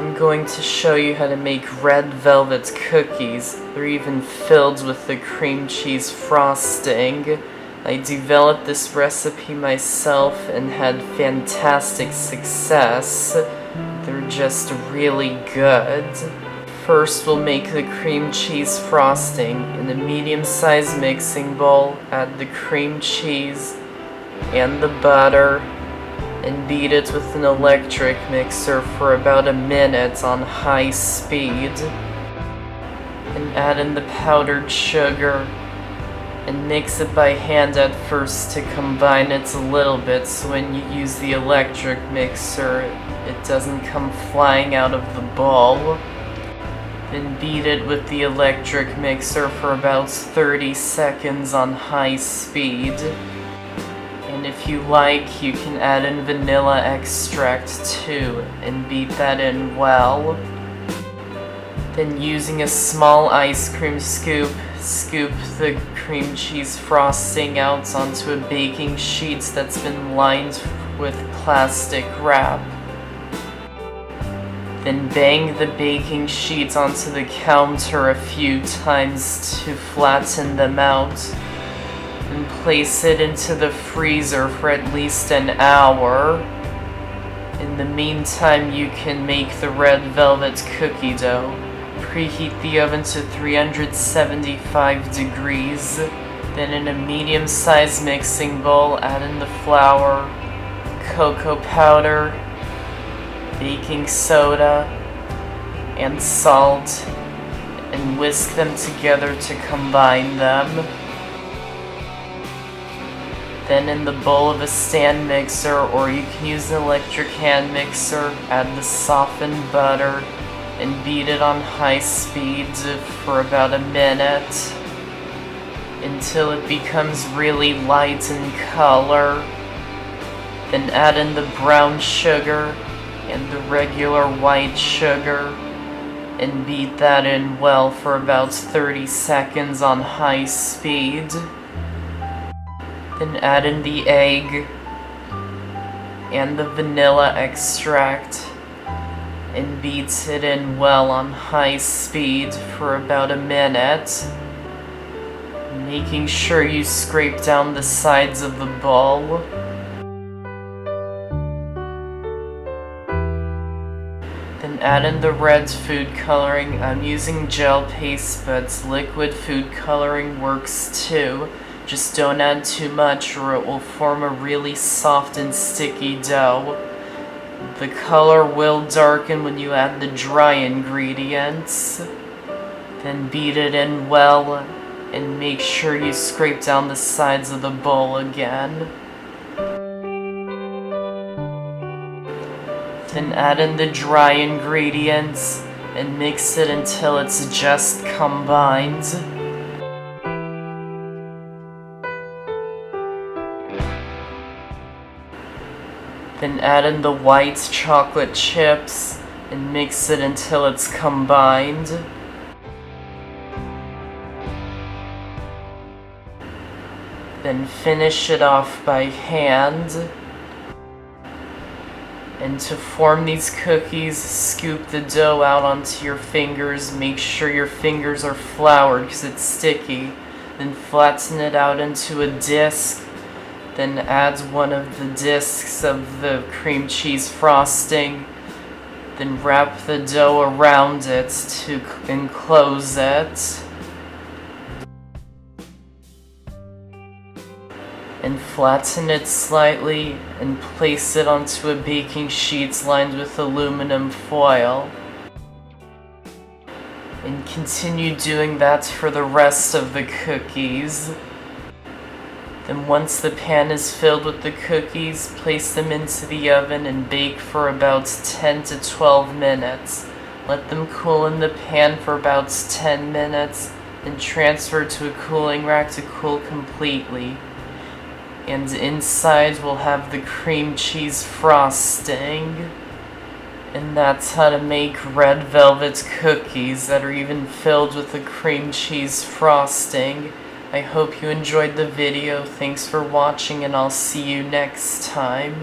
I'm going to show you how to make red velvet cookies. They're even filled with the cream cheese frosting. I developed this recipe myself and had fantastic success. They're just really good. First, we'll make the cream cheese frosting. In a medium-sized mixing bowl, add the cream cheese and the butter, and beat it with an electric mixer for about a minute on high speed. And add in the powdered sugar and mix it by hand at first to combine it a little bit, so when you use the electric mixer it doesn't come flying out of the bowl. Then beat it with the electric mixer for about 30 seconds on high speed. And if you like, you can add in vanilla extract too, and beat that in well. Then using a small ice cream scoop, scoop the cream cheese frosting out onto a baking sheet that's been lined with plastic wrap. Then bang the baking sheet onto the counter a few times to flatten them out. And place it into the freezer for at least an hour. In the meantime, you can make the red velvet cookie dough. Preheat the oven to 375 degrees. Then in a medium-sized mixing bowl, add in the flour, cocoa powder, baking soda, and salt, and whisk them together to combine them. Then in the bowl of a stand mixer, or you can use an electric hand mixer, add the softened butter and beat it on high speed for about a minute until it becomes really light in color. Then add in the brown sugar and the regular white sugar and beat that in well for about 30 seconds on high speed. Then add in the egg and the vanilla extract and beat it in well on high speed for about a minute, making sure you scrape down the sides of the bowl. Then add in the red food coloring. I'm using gel paste, but liquid food coloring works too. Just don't add too much or it will form a really soft and sticky dough. The color will darken when you add the dry ingredients. Then beat it in well and make sure you scrape down the sides of the bowl again. Then add in the dry ingredients and mix it until it's just combined. Then add in the white chocolate chips and mix it until it's combined. Then finish it off by hand. And to form these cookies, scoop the dough out onto your fingers. Make sure your fingers are floured because it's sticky. Then flatten it out into a disc. Then add one of the discs of the cream cheese frosting. Then wrap the dough around it to enclose it. And flatten it slightly and place it onto a baking sheet lined with aluminum foil. And continue doing that for the rest of the cookies. Then once the pan is filled with the cookies, place them into the oven and bake for about 10 to 12 minutes. Let them cool in the pan for about 10 minutes, then transfer to a cooling rack to cool completely. And inside we'll have the cream cheese frosting. And that's how to make red velvet cookies that are even filled with the cream cheese frosting. I hope you enjoyed the video. Thanks for watching, and I'll see you next time.